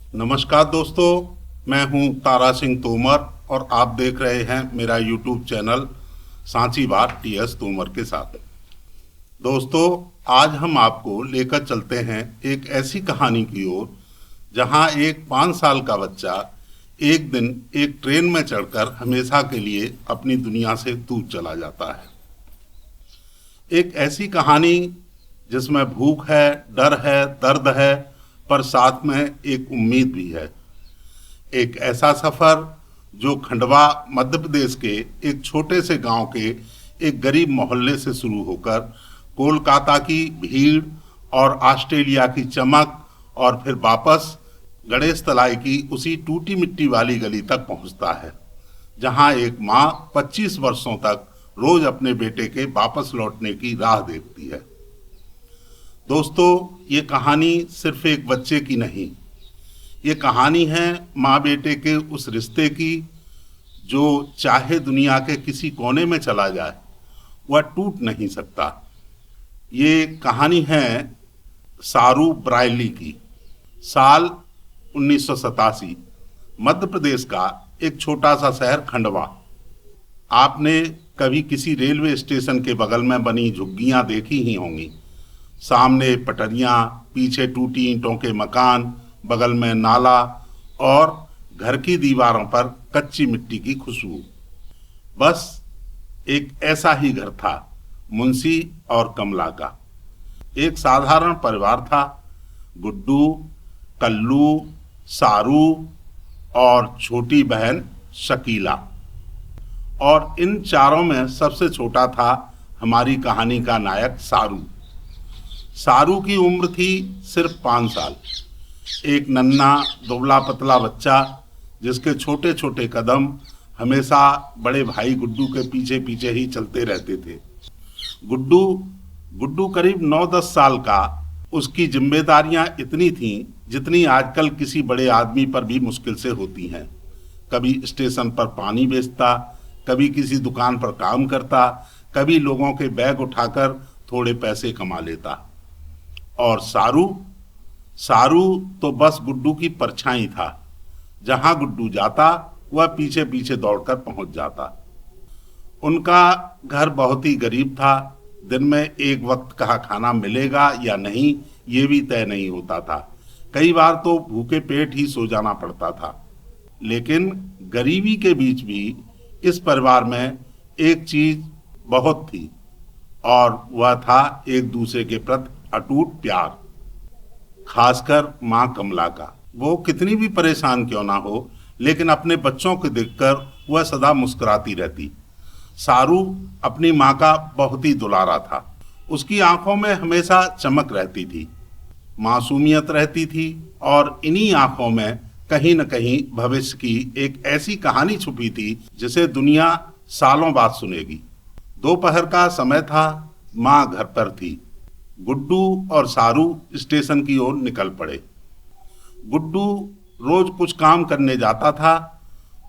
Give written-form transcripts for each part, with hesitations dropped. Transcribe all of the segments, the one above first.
नमस्कार दोस्तों, मैं हूं तारा सिंह तोमर और आप देख रहे हैं मेरा यूट्यूब चैनल सांची बात टीएस तोमर के साथ। दोस्तों, आज हम आपको लेकर चलते हैं एक ऐसी कहानी की ओर जहां एक 5 साल का बच्चा एक दिन एक ट्रेन में चढ़कर हमेशा के लिए अपनी दुनिया से दूर चला जाता है। एक ऐसी कहानी जिसमें भूख है, डर है, दर्द है, पर साथ में एक उम्मीद भी है। एक ऐसा सफर जो खंडवा मध्य प्रदेश के एक छोटे से गांव के एक गरीब मोहल्ले से शुरू होकर कोलकाता की भीड़ और ऑस्ट्रेलिया की चमक और फिर वापस गणेश तलाई की उसी टूटी मिट्टी वाली गली तक पहुंचता है, जहां एक माँ 25 वर्षों तक रोज अपने बेटे के वापस लौटने की राह देखती है। दोस्तों, ये कहानी सिर्फ एक बच्चे की नहीं, ये कहानी है माँ बेटे के उस रिश्ते की जो चाहे दुनिया के किसी कोने में चला जाए वह टूट नहीं सकता। ये कहानी है सारू ब्रायली की। साल 1987, मध्य प्रदेश का एक छोटा सा शहर खंडवा। आपने कभी किसी रेलवे स्टेशन के बगल में बनी झुग्गियां देखी ही होंगी। सामने पटरियां, पीछे टूटी ईंटों के मकान, बगल में नाला और घर की दीवारों पर कच्ची मिट्टी की खुशबू। बस एक ऐसा ही घर था मुंशी और कमला का। एक साधारण परिवार था। गुड्डू, कल्लू, सारू और छोटी बहन शकीला। और इन चारों में सबसे छोटा था हमारी कहानी का नायक सारू। सारू की उम्र थी सिर्फ 5 साल। एक नन्हा दुबला पतला बच्चा जिसके छोटे छोटे कदम हमेशा बड़े भाई गुड्डू के पीछे पीछे ही चलते रहते थे। गुड्डू करीब 9-10 साल का। उसकी जिम्मेदारियां इतनी थीं जितनी आजकल किसी बड़े आदमी पर भी मुश्किल से होती हैं। कभी स्टेशन पर पानी बेचता, कभी किसी दुकान पर काम करता, कभी लोगों के बैग उठाकर थोड़े पैसे कमा लेता। और सारू तो बस गुड्डू की परछाई था। जहां गुड्डू जाता वह पीछे पीछे दौड़कर पहुंच जाता। उनका घर बहुत ही गरीब था। दिन में एक वक्त का खाना मिलेगा या नहीं ये भी तय नहीं होता था। कई बार तो भूखे पेट ही सो जाना पड़ता था। लेकिन गरीबी के बीच भी इस परिवार में एक चीज बहुत थी और वह था एक दूसरे के प्रति अटूट प्यार, खासकर माँ कमला का। वो कितनी भी परेशान क्यों ना हो, लेकिन अपने बच्चों को देखकर वह सदा मुस्कुराती रहती। सारू अपनी माँ का बहुत ही दुलारा था। उसकी आंखों में हमेशा चमक रहती थी, मासूमियत रहती थी और इन्हीं आंखों में कहीं न कहीं भविष्य की एक ऐसी कहानी छुपी थी जिसे दुनिया सालों बाद सुनेगी। दोपहर का समय था। माँ घर पर थी। गुड्डू और सारू स्टेशन की ओर निकल पड़े। गुड्डू रोज कुछ काम करने जाता था।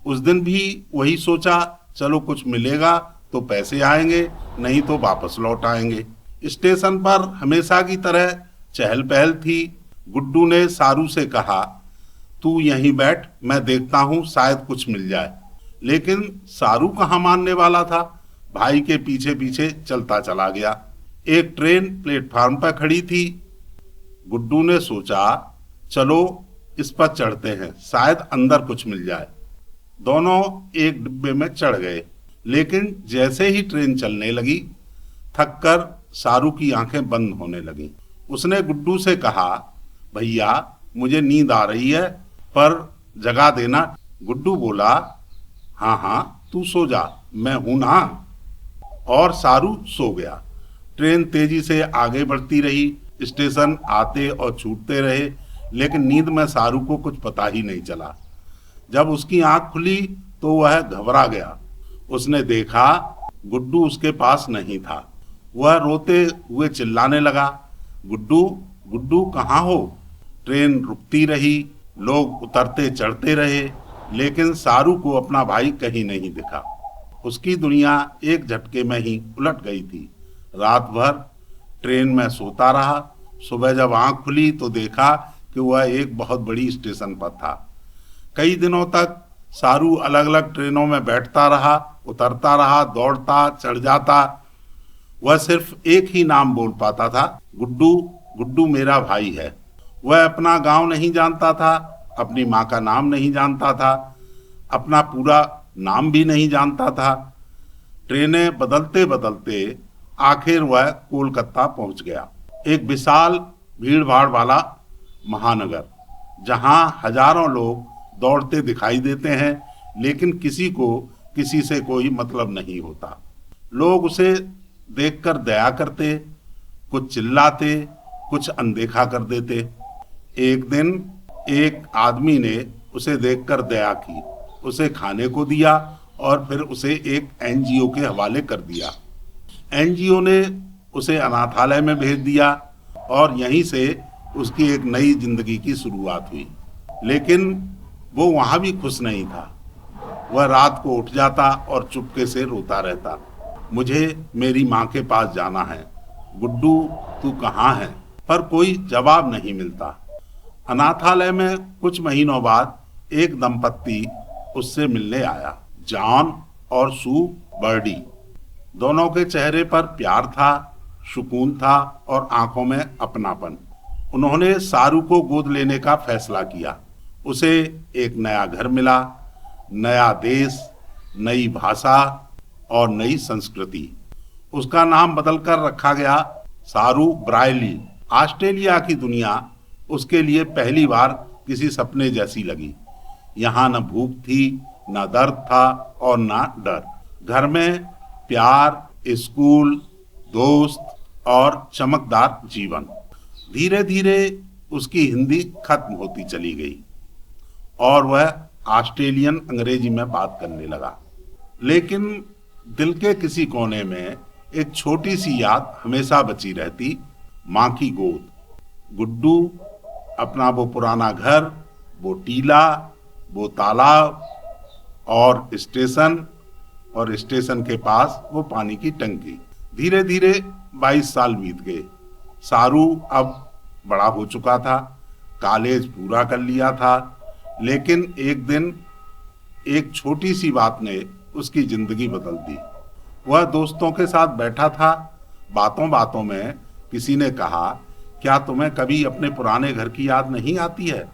उस दिन भी वही सोचा, चलो कुछ मिलेगा तो पैसे आएंगे, नहीं तो वापस लौट आएंगे। स्टेशन पर हमेशा की तरह चहल पहल थी। गुड्डू ने सारू से कहा, तू यहीं बैठ, मैं देखता हूँ शायद कुछ मिल जाए। लेकिन सारू कहाँ मानने वाला था। भाई के पीछे पीछे चलता चला गया। एक ट्रेन प्लेटफार्म पर खड़ी थी। गुड्डू ने सोचा, चलो इस पर चढ़ते हैं, शायद अंदर कुछ मिल जाए। दोनों एक डिब्बे में चढ़ गए। लेकिन जैसे ही ट्रेन चलने लगी, थककर सारू की आंखें बंद होने लगीं। उसने गुड्डू से कहा, भैया मुझे नींद आ रही है, पर जगा देना। गुड्डू बोला, हाँ हाँ तू सो जा, मैं हूं ना। और सारू सो गया। ट्रेन तेजी से आगे बढ़ती रही। स्टेशन आते और छूटते रहे, लेकिन नींद में सारू को कुछ पता ही नहीं चला। जब उसकी आंख खुली तो वह घबरा गया। उसने देखा गुड्डू उसके पास नहीं था। वह रोते हुए चिल्लाने लगा, गुड्डू गुड्डू कहाँ हो। ट्रेन रुकती रही, लोग उतरते चढ़ते रहे, लेकिन सारू को अपना भाई कहीं नहीं दिखा। उसकी दुनिया एक झटके में ही उलट गई थी। रात भर ट्रेन में सोता रहा। सुबह जब आंख खुली तो देखा कि वह एक बहुत बड़ी स्टेशन पर था। कई दिनों तक सारू अलग अलग ट्रेनों में बैठता रहा, उतरता रहा, दौड़ता, चढ़ जाता। वह सिर्फ एक ही नाम बोल पाता था, गुड्डू। गुड्डू मेरा भाई है। वह अपना गांव नहीं जानता था, अपनी माँ का नाम नहीं जानता था, अपना पूरा नाम भी नहीं जानता था। ट्रेनें बदलते बदलते आखिर वह कोलकाता पहुंच गया, एक विशाल भीड़ भाड़ वाला महानगर, जहां हजारों लोग दौड़ते दिखाई देते हैं, लेकिन किसी को किसी से कोई मतलब नहीं होता। लोग उसे देखकर दया करते, कुछ चिल्लाते, कुछ अनदेखा कर देते। एक दिन एक आदमी ने उसे देखकर दया की, उसे खाने को दिया और फिर उसे एक एनजीओ के हवाले कर दिया। एनजीओ ने उसे अनाथालय में भेज दिया और यहीं से उसकी एक नई जिंदगी की शुरुआत हुई। लेकिन वो वहाँ भी खुश नहीं था। वह रात को उठ जाता और चुपके से रोता रहता, मुझे मेरी माँ के पास जाना है, गुड्डू तू कहाँ है? पर कोई जवाब नहीं मिलता। अनाथालय में कुछ महीनों बाद एक दंपत्ति उससे मिलने आया, जॉन और सू बर्डी। दोनों के चेहरे पर प्यार था, सुकून था और आंखों में अपनापन। उन्होंने सारू को गोद लेने का फैसला किया। उसे एक नया घर मिला, नया देश, नई भाषा और नई संस्कृति। उसका नाम बदलकर रखा गया सारू ब्रायली। ऑस्ट्रेलिया की दुनिया उसके लिए पहली बार किसी सपने जैसी लगी। यहाँ न भूख थी, न दर्द था और न डर। घर में प्यार, स्कूल, दोस्त और चमकदार जीवन। धीरे धीरे उसकी हिंदी खत्म होती चली गई और वह ऑस्ट्रेलियन अंग्रेजी में बात करने लगा। लेकिन दिल के किसी कोने में एक छोटी सी याद हमेशा बची रहती, माँ की गोद। गुड्डू, अपना वो पुराना घर, वो टीला, वो तालाब और स्टेशन के पास वो पानी की टंकी। धीरे धीरे 22 साल बीत गए। सारू अब बड़ा हो चुका था, कॉलेज पूरा कर लिया था, लेकिन एक दिन एक छोटी सी बात ने उसकी जिंदगी बदल दी। वह दोस्तों के साथ बैठा था, बातों बातों में किसी ने कहा, क्या तुम्हें कभी अपने पुराने घर की याद नहीं आती है?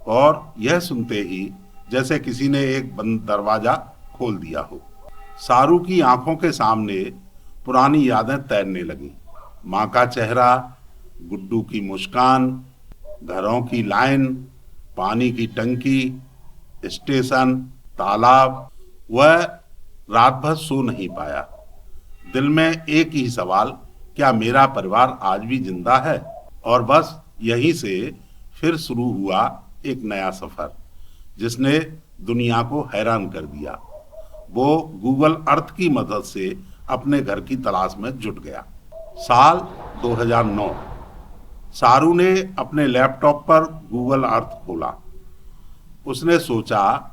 और यह सुनते ही जैसे किसी ने एक बंद दरवाजा खोल दिया हो। सारू की आंखों के सामने पुरानी यादें तैरने लगी। माँ का चेहरा, गुड्डू की मुस्कान, घरों की लाइन, पानी की टंकी, स्टेशन, तालाब। वह रात भर सो नहीं पाया। दिल में एक ही सवाल, क्या मेरा परिवार आज भी जिंदा है? और बस यहीं से फिर शुरू हुआ एक नया सफर, जिसने दुनिया को हैरान कर दिया। वो गूगल अर्थ की मदद से अपने घर की तलाश में जुट गया। साल 2009। सारू ने अपने लैपटॉप पर गूगल अर्थ खोला। उसने सोचा,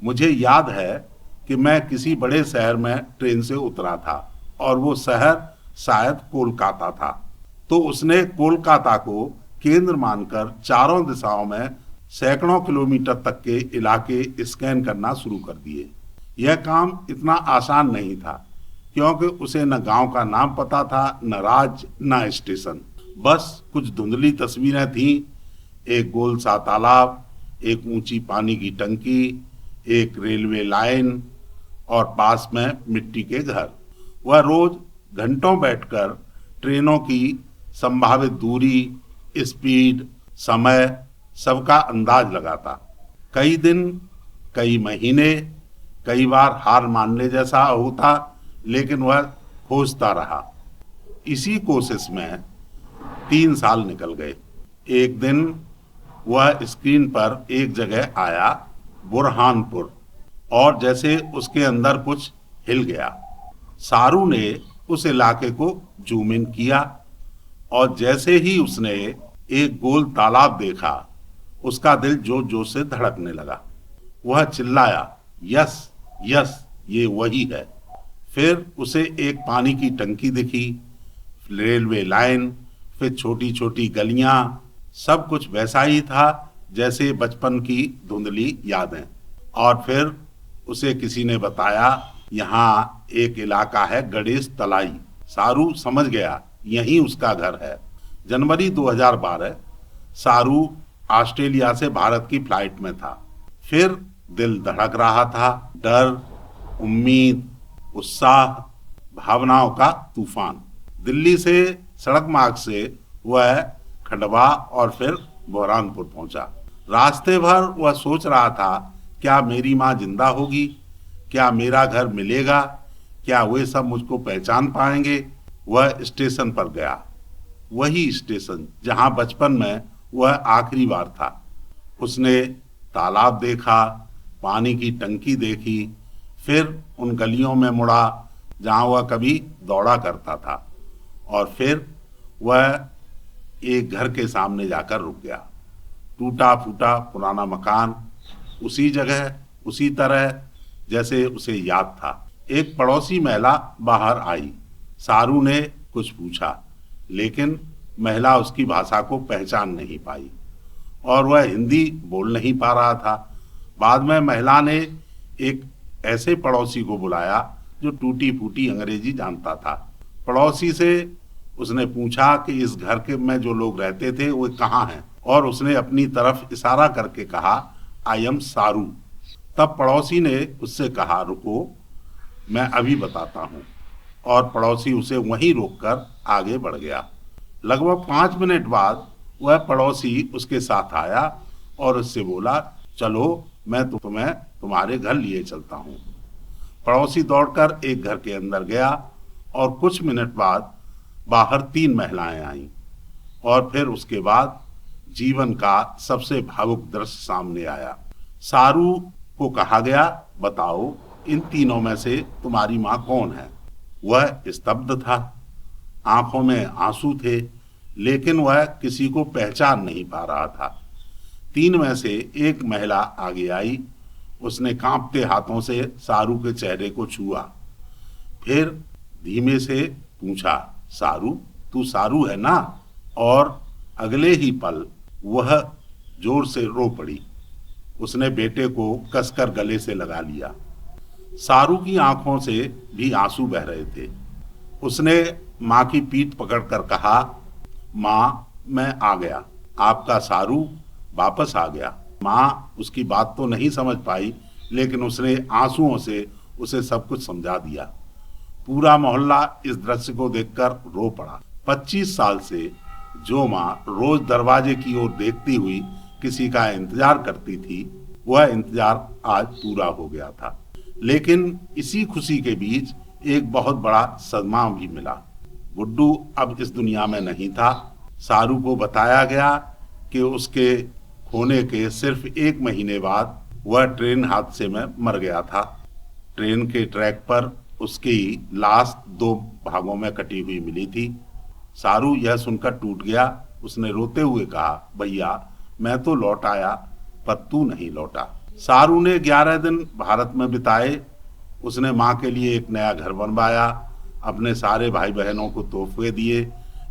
मुझे याद है कि मैं किसी बड़े शहर में ट्रेन से उतरा था और वो शहर शायद कोलकाता था। तो उसने कोलकाता को केंद्र मानकर चारों दिशाओं में सैकड़ों किलोमीटर तक के इलाके स्कैन करना शुरू कर दिए। यह काम इतना आसान नहीं था, क्योंकि उसे न गांव का नाम पता था, न राज्य, न स्टेशन। बस कुछ धुंधली तस्वीरें थीं, एक गोल सा तालाब, एक ऊंची पानी की टंकी, एक रेलवे लाइन और पास में मिट्टी के घर। वह रोज घंटों बैठकर ट्रेनों की संभावित दूरी, स्पीड, समय सबका अंदाज लगाता। कई दिन, कई महीने, कई बार हार मानने जैसा होता, लेकिन वह खोजता रहा। इसी कोशिश में 3 साल निकल गए। एक दिन वह स्क्रीन पर एक जगह आया, बुरहानपुर, और जैसे उसके अंदर कुछ हिल गया। सारू ने उस इलाके को जूम इन किया और जैसे ही उसने एक गोल तालाब देखा, उसका दिल जोर जोर से धड़कने लगा। वह चिल्लाया, यस यस, ये वही है। फिर उसे एक पानी की टंकी दिखी, रेलवे लाइन, फिर छोटी छोटी गलियां, सब कुछ वैसा ही था जैसे बचपन की धुंधली यादें। और फिर उसे किसी ने बताया, यहाँ एक इलाका है गणेश तलाई। सारू समझ गया यही उसका घर है। जनवरी 2012 सारू ऑस्ट्रेलिया से भारत की फ्लाइट में था। फिर दिल धड़क रहा था, डर, उम्मीद, उत्साह, भावनाओं का तूफान। दिल्ली से सड़क मार्ग से वह खंडवा और फिर बुरहानपुर पहुंचा। रास्ते भर वह सोच रहा था, क्या मेरी माँ जिंदा होगी, क्या मेरा घर मिलेगा, क्या वे सब मुझको पहचान पाएंगे। वह स्टेशन पर गया, वही स्टेशन जहां बचपन में वह आखिरी बार था। उसने तालाब देखा, पानी की टंकी देखी, फिर उन गलियों में मुड़ा जहां वह कभी दौड़ा करता था, और फिर वह एक घर के सामने जाकर रुक गया। टूटा फूटा पुराना मकान, उसी जगह, उसी तरह जैसे उसे याद था। एक पड़ोसी महिला बाहर आई। सारू ने कुछ पूछा, लेकिन महिला उसकी भाषा को पहचान नहीं पाई और वह हिंदी बोल नहीं पा रहा था। बाद में महिला ने एक ऐसे पड़ोसी को बुलाया जो टूटी फूटी अंग्रेजी जानता था। पड़ोसी से उसने पूछा कि इस घर के में जो लोग रहते थे वो कहाँ हैं, और उसने अपनी तरफ इशारा करके कहा, आई एम सारू। तब पड़ोसी ने उससे कहा, रुको मैं अभी बताता हूँ, और पड़ोसी उसे वहीं रोककर आगे बढ़ गया। लगभग 5 मिनट बाद वह पड़ोसी उसके साथ आया और उससे बोला, चलो मैं तुम्हें तुम्हारे घर लिए चलता हूँ। पड़ोसी दौड़कर एक घर के अंदर गया और कुछ मिनट बाद बाहर 3 महिलाएं आईं, और फिर उसके बाद जीवन का सबसे भावुक दृश्य सामने आया। सारू को कहा गया, बताओ इन तीनों में से तुम्हारी माँ कौन है। वह स्तब्ध था, आंखों में आंसू थे, लेकिन वह किसी को पहचान नहीं पा रहा था। 3 में से एक महिला आगे आई। उसने कांपते हाथों से सारू के चेहरे को छुआ, फिर धीमे से पूछा, सारू, तू सारू है ना? और अगले ही पल वह जोर से रो पड़ी। उसने बेटे को कसकर गले से लगा लिया। सारू की आंखों से भी आंसू बह रहे थे। उसने माँ की पीठ पकड़कर कहा, माँ मैं आ गया, आपका सारू वापस आ गया। माँ उसकी बात तो नहीं समझ पाई, लेकिन उसने आंसुओं से उसे सब कुछ समझा दिया। पूरा मोहल्ला इस दृश्य को देखकर रो पड़ा। 25 साल से जो माँ रोज दरवाजे की ओर देखती हुई किसी का इंतजार करती थी, वह इंतजार आज पूरा हो गया था। लेकिन इसी खुशी के बीच एक बहुत बड़ा सदमा भी मिला। गुड्डू अब इस दुनिया में नहीं था। सारू को बताया गया कि उसके खोने के सिर्फ 1 महीने बाद वह ट्रेन हादसे में मर गया था। ट्रेन के ट्रैक पर उसकी लाश 2 भागों में कटी हुई मिली थी। सारू यह सुनकर टूट गया। उसने रोते हुए कहा, भैया मैं तो लौट आया, पर तू नहीं लौटा। सारू ने 11 दिन भारत में बिताए। उसने माँ के लिए एक नया घर बनवाया, अपने सारे भाई बहनों को तोहफे दिए,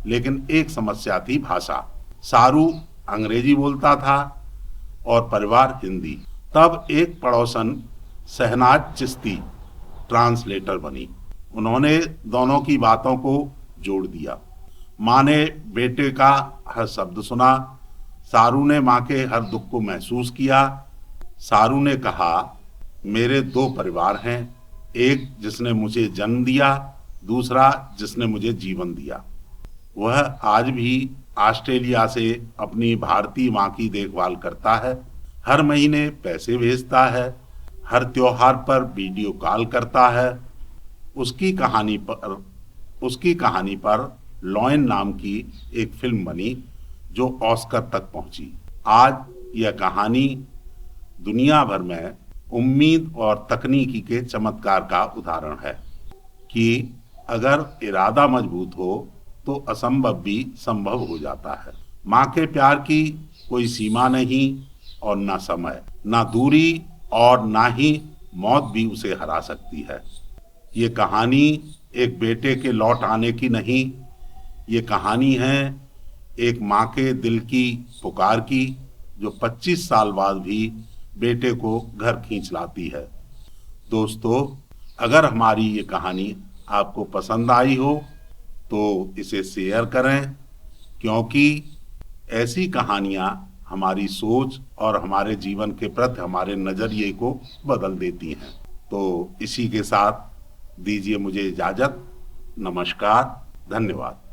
लेकिन एक समस्या थी, भाषा। सारू अंग्रेजी बोलता था और परिवार हिंदी। तब एक पड़ोसन शहनाज चिश्ती ट्रांसलेटर बनी। उन्होंने दोनों की बातों को जोड़ दिया। माँ ने बेटे का हर शब्द सुना। सारू ने माँ के हर दुख को महसूस किया। सारू ने कहा, मेरे 2 परिवार हैं, एक जिसने मुझे जन्म दिया, दूसरा जिसने मुझे जीवन दिया। वह आज भी ऑस्ट्रेलिया से अपनी भारतीय माँ की देखभाल करता है, हर महीने पैसे भेजता है, हर त्योहार पर वीडियो कॉल करता है। उसकी कहानी पर लॉयन नाम की एक फिल्म बनी जो ऑस्कर तक पहुंची। आज यह कहानी दुनिया भर में उम्मीद और तकनीकी के चमत्कार का उदाहरण है कि अगर इरादा मजबूत हो तो असंभव भी संभव हो जाता है। माँ के प्यार की कोई सीमा नहीं, और ना समय, ना दूरी, और ना ही मौत भी उसे हरा सकती है। ये कहानी एक बेटे के लौट आने की नहीं, ये कहानी है एक माँ के दिल की पुकार की, जो 25 साल बाद भी बेटे को घर खींच लाती है। दोस्तों, अगर हमारी ये कहानी आपको पसंद आई हो तो इसे शेयर करें, क्योंकि ऐसी कहानियाँ हमारी सोच और हमारे जीवन के प्रति हमारे नज़रिए को बदल देती हैं। तो इसी के साथ दीजिए मुझे इजाज़त। नमस्कार, धन्यवाद।